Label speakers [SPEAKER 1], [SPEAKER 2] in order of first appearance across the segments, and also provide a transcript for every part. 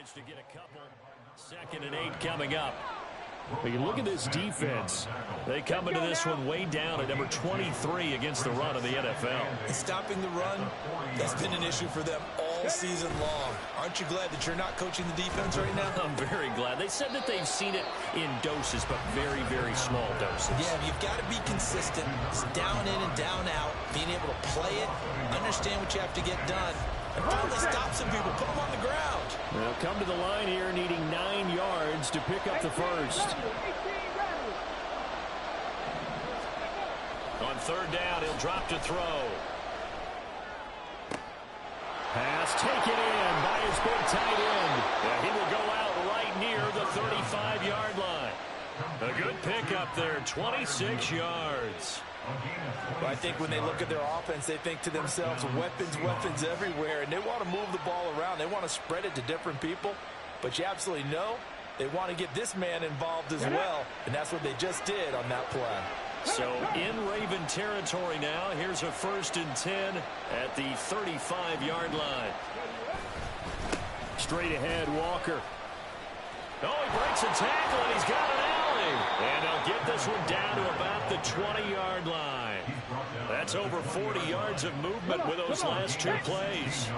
[SPEAKER 1] managed to get a couple. 2nd and 8 coming up. But you look at this defense. They come into this one way down at number 23 against the run of the NFL.
[SPEAKER 2] Stopping the run, that's been an issue for them all season long. Aren't you glad that you're not coaching the defense right now?
[SPEAKER 1] I'm very glad. They said that they've seen it in doses, but very, very small doses.
[SPEAKER 2] Yeah, you've got to be consistent. It's down in and down out, being able to play it, understand what you have to get done, and finally stop some people, put them on the ground.
[SPEAKER 1] They'll come to the line here needing 9 yards to pick up the first. On 3rd down, he'll drop to throw. Pass taken in by his big tight end. And he will go out right near the 35-yard line. A good pickup there, 26 yards.
[SPEAKER 2] Well, I think when they look at their offense, they think to themselves, weapons everywhere, and they want to move the ball around. They want to spread it to different people, but you absolutely know they want to get this man involved as well, and that's what they just did on that play.
[SPEAKER 1] So in Raven territory now, here's a 1st and 10 at the 35-yard line. Straight ahead, Walker. Oh, he breaks a tackle, and he's got an alley. And they'll get this one down to about the 20-yard line. That's over 40 yards of movement with those last 2 plays.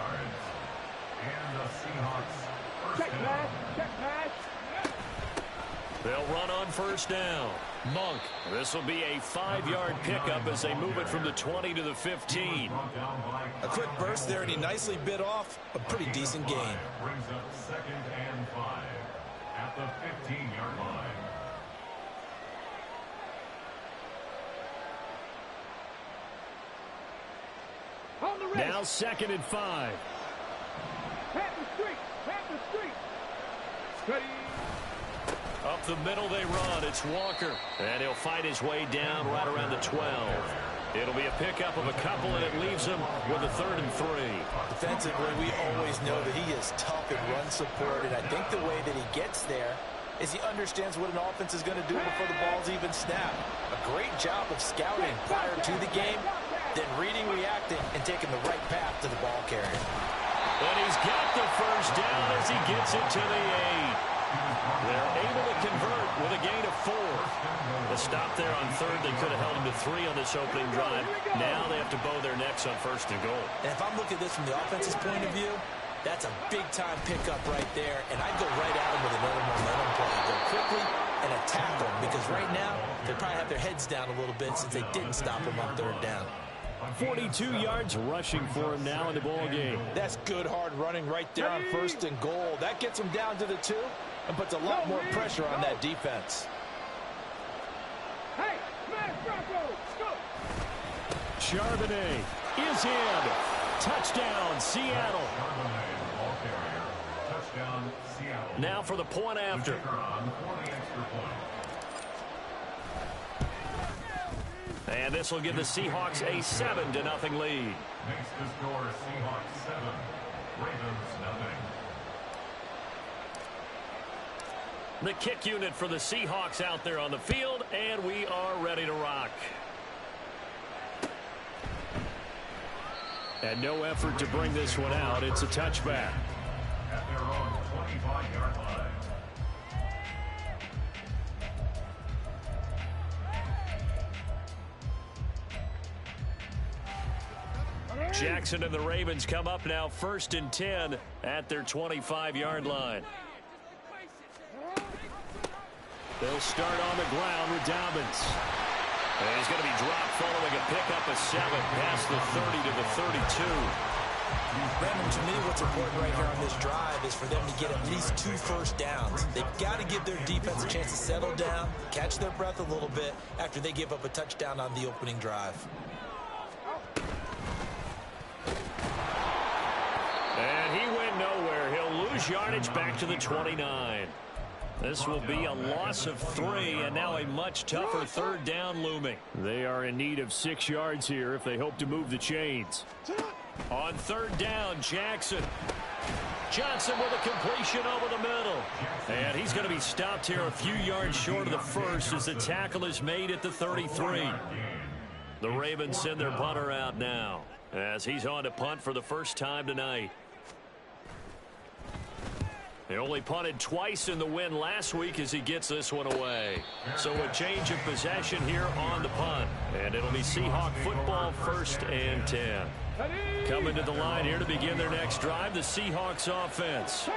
[SPEAKER 1] They'll run on 1st down. Monk. This will be a 5-yard pickup as they move it from the 20 to the 15.
[SPEAKER 2] A quick burst there, and he nicely bit off a pretty decent gain.
[SPEAKER 3] Brings up 2nd and 5 at the 15-yard line.
[SPEAKER 1] Now 2nd and 5. Up the middle they run. It's Walker. And he'll fight his way down right around the 12. It'll be a pickup of a couple, and it leaves him with a 3rd and 3.
[SPEAKER 2] Defensively, we always know that he is tough in run support, and I think the way that he gets there is he understands what an offense is going to do before the ball's even snapped. A great job of scouting prior to the game, then reading, reacting, and taking the right path to the ball carrier.
[SPEAKER 1] And he's got the 1st down as he gets it to the 8. They're able to convert with a gain of 4. The stop there on 3rd, they could have held him to 3 on this opening drive. Now they have to bow their necks on 1st and goal.
[SPEAKER 2] And if I'm looking at this from the offense's point of view, that's a big-time pickup right there, and I'd go right at him with another momentum play. Go quickly and attack them, because right now they probably have their heads down a little bit since they didn't stop him on 3rd down.
[SPEAKER 1] 42 yards rushing for him now in the ball game.
[SPEAKER 2] That's good hard running right there on 1st and goal. That gets him down to the 2 and puts a lot more pressure on that defense.
[SPEAKER 1] Charbonnet is in. Touchdown, Seattle. Now for the point after. And this will give the Seahawks a 7-0 lead.
[SPEAKER 3] Makes the score Seahawks 7, Ravens 0.
[SPEAKER 1] The kick unit for the Seahawks out there on the field, and we are ready to rock. And no effort to bring this one out. It's a touchback.
[SPEAKER 3] At their own 25-yard line.
[SPEAKER 1] Jackson and the Ravens come up now 1st and 10 at their 25-yard line. They'll start on the ground with Dobbins. And he's going to be dropped following a pickup of 7 past the 30 to the 32.
[SPEAKER 2] Brandon, to me, what's important right here on this drive is for them to get at least 2 first downs. They've got to give their defense a chance to settle down, catch their breath a little bit after they give up a touchdown on the opening drive.
[SPEAKER 1] And he went nowhere. He'll lose yardage back to the 29. This will be a loss of 3, and now a much tougher 3rd down looming. They are in need of 6 yards here if they hope to move the chains. On 3rd down, Jackson. Johnson with a completion over the middle. And he's going to be stopped here a few yards short of the first as the tackle is made at the 33. The Ravens send their punter out now as he's on to punt for the first time tonight. They only punted twice in the win last week as he gets this one away. So a change of possession here on the punt. And it'll be Seahawk football, 1st and 10. Coming to the line here to begin their next drive, the Seahawks offense.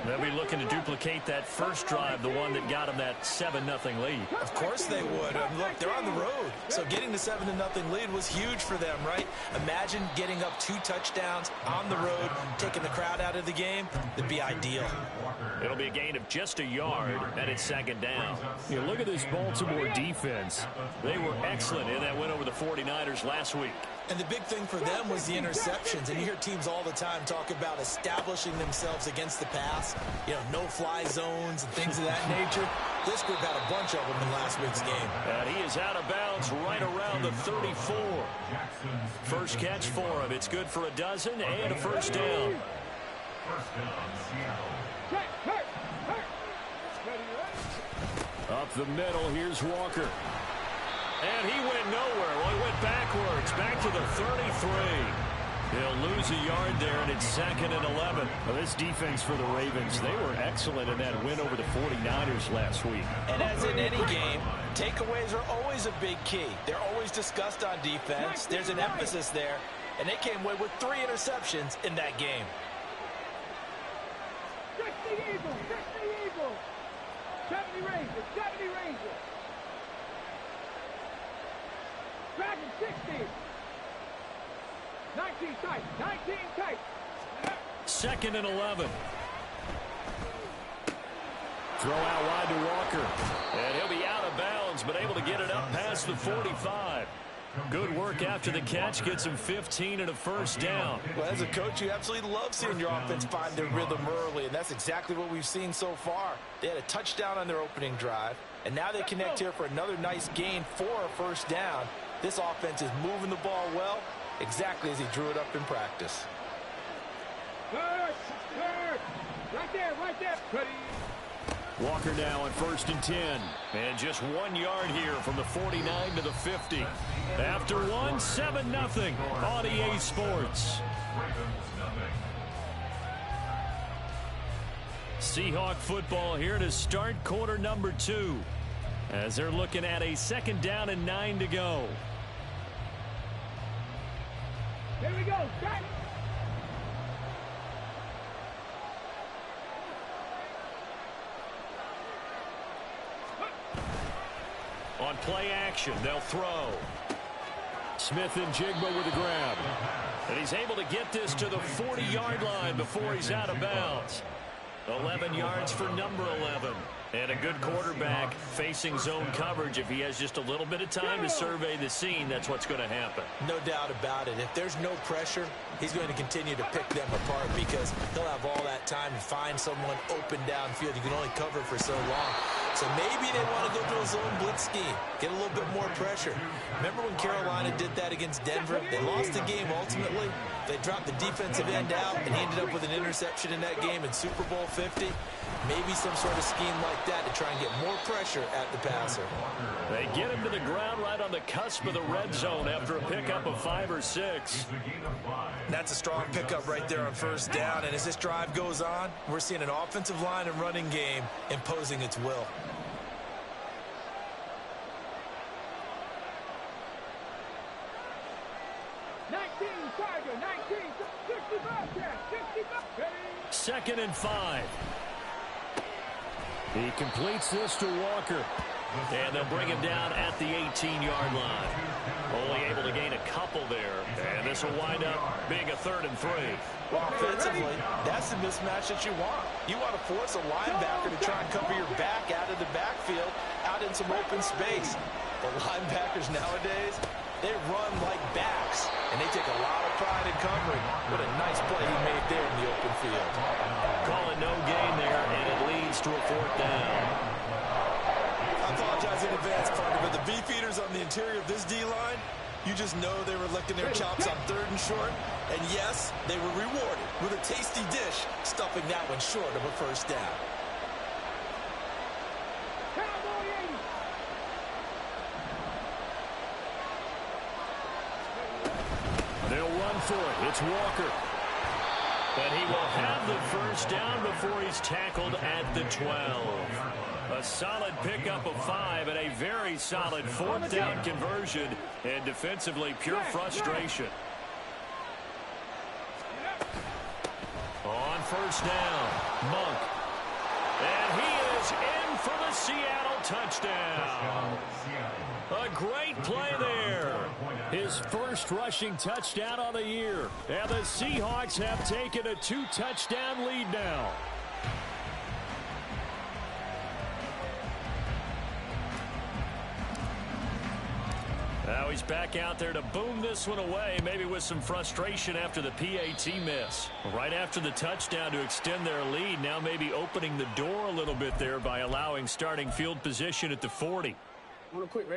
[SPEAKER 1] They'll be looking to duplicate that first drive, the one that got them that 7-0 lead.
[SPEAKER 2] Of course they would. Look, they're on the road. So getting the 7-0 lead was huge for them, right? Imagine getting up 2 touchdowns on the road, taking the crowd out of the game. That'd be ideal.
[SPEAKER 1] It'll be a gain of just a yard, and it's 2nd down. You look at this Baltimore defense. They were excellent in that win over the 49ers last week.
[SPEAKER 2] And the big thing for them was the interceptions. And you hear teams all the time talk about establishing themselves against the pass. You know, no-fly zones and things of that nature. This group had a bunch of them in last week's game.
[SPEAKER 1] And he is out of bounds right around the 34. First catch for him. It's good for a dozen and a 1st down. Up the middle, here's Walker. And he went nowhere. Well, he went backwards, back to the 33. He'll lose a yard there, and it's 2nd and 11. Well, this defense for the Ravens, they were excellent in that win over the 49ers last week.
[SPEAKER 2] And as in any game, takeaways are always a big key. They're always discussed on defense. There's an emphasis there, and they came away with 3 interceptions in that game.
[SPEAKER 4] Fix the Eagles! Fix the Eagles! 70 Rangers! 70 Rangers! Dragon 60! 19 tight! 19 tight!
[SPEAKER 1] 2nd and 11. Throw out wide to Walker. And he'll be out of bounds, but able to get it up past the 45. Good work after the catch. Gets him 15 and a 1st down.
[SPEAKER 2] Well, as a coach, you absolutely love seeing your offense find their rhythm early, and that's exactly what we've seen so far. They had a touchdown on their opening drive, and now they connect here for another nice gain for a 1st down. This offense is moving the ball well, exactly as he drew it up in practice.
[SPEAKER 4] Third! Right there, right there! Ready.
[SPEAKER 1] Walker now on 1st and 10. And just 1 yard here from the 49 to the 50. After one, 7-0 on EA Sports. Seahawk football here to start quarter number 2. As they're looking at a 2nd down and 9 to go.
[SPEAKER 4] Here we go, start!
[SPEAKER 1] On play action, they'll throw. Smith and Jigba with a grab. And he's able to get this to the 40-yard line before he's out of bounds. 11 yards for number 11. And a good quarterback facing zone coverage. If he has just a little bit of time to survey the scene, that's what's going to happen.
[SPEAKER 2] No doubt about it. If there's no pressure, he's going to continue to pick them apart because he'll have all that time to find someone open downfield. You can only cover for so long. So maybe they want to go to a zone blitz scheme, get a little bit more pressure. Remember when Carolina did that against Denver? They lost the game ultimately. They dropped the defensive end out, and he ended up with an interception in that game in Super Bowl 50. Maybe some sort of scheme like that to try and get more pressure at the passer.
[SPEAKER 1] They get him to the ground right on the cusp of the red zone after a pickup of 5 or 6.
[SPEAKER 2] That's a strong pickup right there on 1st down. And as this drive goes on, we're seeing an offensive line and running game imposing its will.
[SPEAKER 4] Tiger, 19, 65, 65, ready.
[SPEAKER 1] 2nd and 5. He completes this to Walker. And they'll bring him down at the 18-yard line. Only able to gain a couple there. And this will wind up being a 3rd and 3.
[SPEAKER 2] Offensively, that's the mismatch that you want. You want to force a linebacker to try and cover your back out of the backfield, out in some open space. The linebackers nowadays, they run like backs, and they take a lot of pride in covering. What a nice play he made there in the open field.
[SPEAKER 1] Call it no gain there, and it leads to a 4th down.
[SPEAKER 2] I apologize in advance, partner, but the beefeaters on the interior of this D-line, you just know they were licking their chops on 3rd and short. And yes, they were rewarded with a tasty dish, stuffing that one short of a 1st down.
[SPEAKER 1] They'll run for it. It's Walker. And he will have the first down before he's tackled at the 12. A solid pickup of 5 and a very solid fourth down conversion. And defensively, pure frustration. On first down, Monk. And he is in for the Seattle touchdown. A great play there. His first rushing touchdown on the year. And the Seahawks have taken a 2-touchdown lead now. Now he's back out there to boom this one away, maybe with some frustration after the PAT miss. Right after the touchdown to extend their lead, now maybe opening the door a little bit there by allowing starting field position at the 40.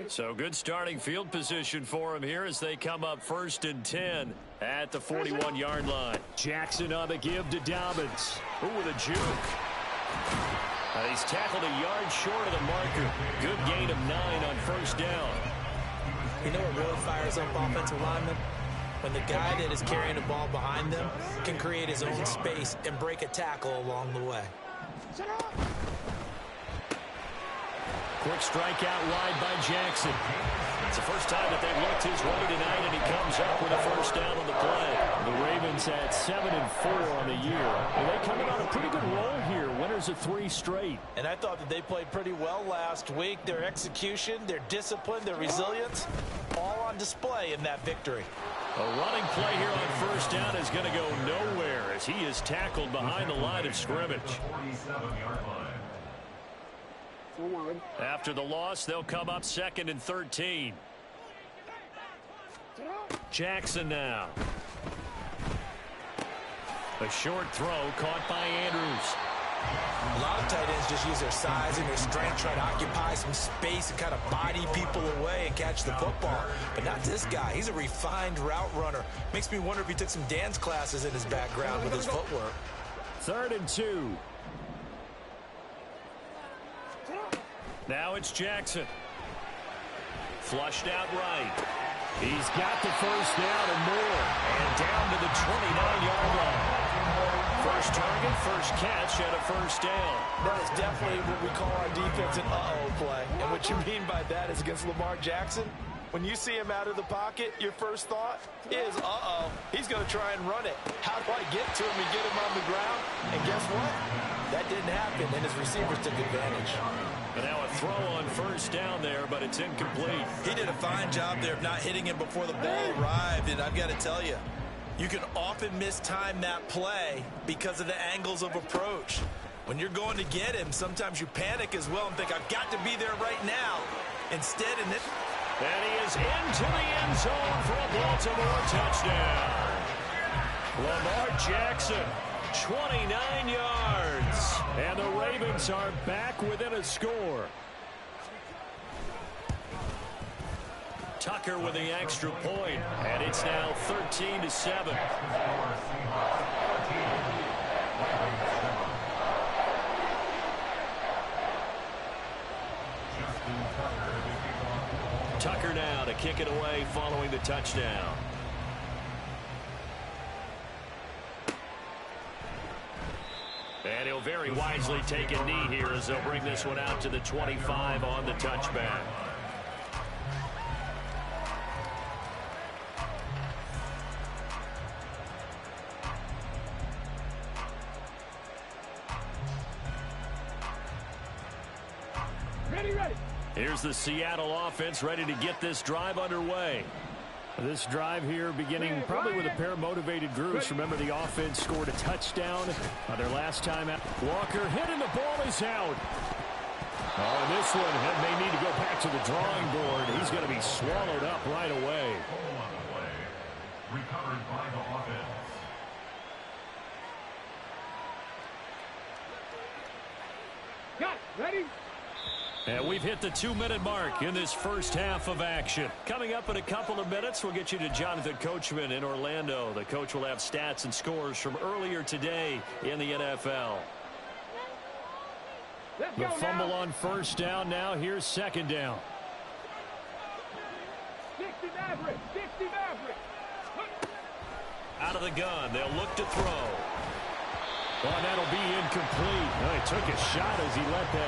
[SPEAKER 1] So good starting field position for him here as they come up 1st and 10 at the 41-yard line. Jackson on the give to Dobbins. Ooh, with a juke. He's tackled a yard short of the marker. Good gain of 9 on first down.
[SPEAKER 2] You know what really fires up offensive linemen? When the guy that is carrying the ball behind them can create his own space and break a tackle along the way.
[SPEAKER 1] Quick strike out wide by Jackson. It's the first time that they've looked his way tonight, and he comes up with a first down on the play. The Ravens at 7-4 on the year. And they coming on a pretty good roll here. Winners of 3 straight.
[SPEAKER 2] And I thought that they played pretty well last week. Their execution, their discipline, their resilience, all on display in that victory.
[SPEAKER 1] A running play here on first down is going to go nowhere as he is tackled behind the line of scrimmage. After the loss, they'll come up 2nd and 13. Jackson now. A short throw caught by Andrews.
[SPEAKER 2] A lot of tight ends just use their size and their strength, try to occupy some space and kind of body people away and catch the football. But not this guy. He's a refined route runner. Makes me wonder if he took some dance classes in his background with his footwork.
[SPEAKER 1] 3rd and 2. Now it's Jackson. Flushed out right. He's got the first down and more. And down to the 29-yard line. First target, first catch, and a first down.
[SPEAKER 2] That is definitely what we call our defense an uh-oh play. And what you mean by that is against Lamar Jackson, when you see him out of the pocket, your first thought is, uh-oh, he's going to try and run it. How do I get to him and get him on the ground? And guess what? That didn't happen, and his receivers took advantage.
[SPEAKER 1] And now a throw on first down there, but it's incomplete.
[SPEAKER 2] He did a fine job there of not hitting him before the ball arrived, and I've got to tell you, you can often mistime that play because of the angles of approach. When you're going to get him, sometimes you panic as well and think, I've got to be there right now. Instead, and
[SPEAKER 1] he is into the end zone for a Baltimore touchdown. Lamar Jackson, 29 yards. And the Ravens are back within a score. Tucker with the extra point, and it's now 13-7. Tucker now to kick it away following the touchdown. And he'll very wisely take a knee here as they'll bring this one out to the 25 on the touchback.
[SPEAKER 4] Ready.
[SPEAKER 1] Here's the Seattle offense ready to get this drive underway. This drive here beginning probably with a pair of motivated groups. Remember, the offense scored a touchdown on their last time out. Walker hit and the ball is out. Oh, this one may need to go back to the drawing board. He's going to be swallowed up right away.
[SPEAKER 3] Recovered by the offense.
[SPEAKER 4] Got it. Ready?
[SPEAKER 1] And we've hit the 2-minute mark in this first half of action. Coming up in a couple of minutes, we'll get you to Jonathan Coachman in Orlando. The coach will have stats and scores from earlier today in the NFL. The fumble on first down now. Here's second down.
[SPEAKER 4] 60 Maverick.
[SPEAKER 1] Out of the gun. They'll look to throw. Oh, that'll be incomplete. Well, he took a shot as he let that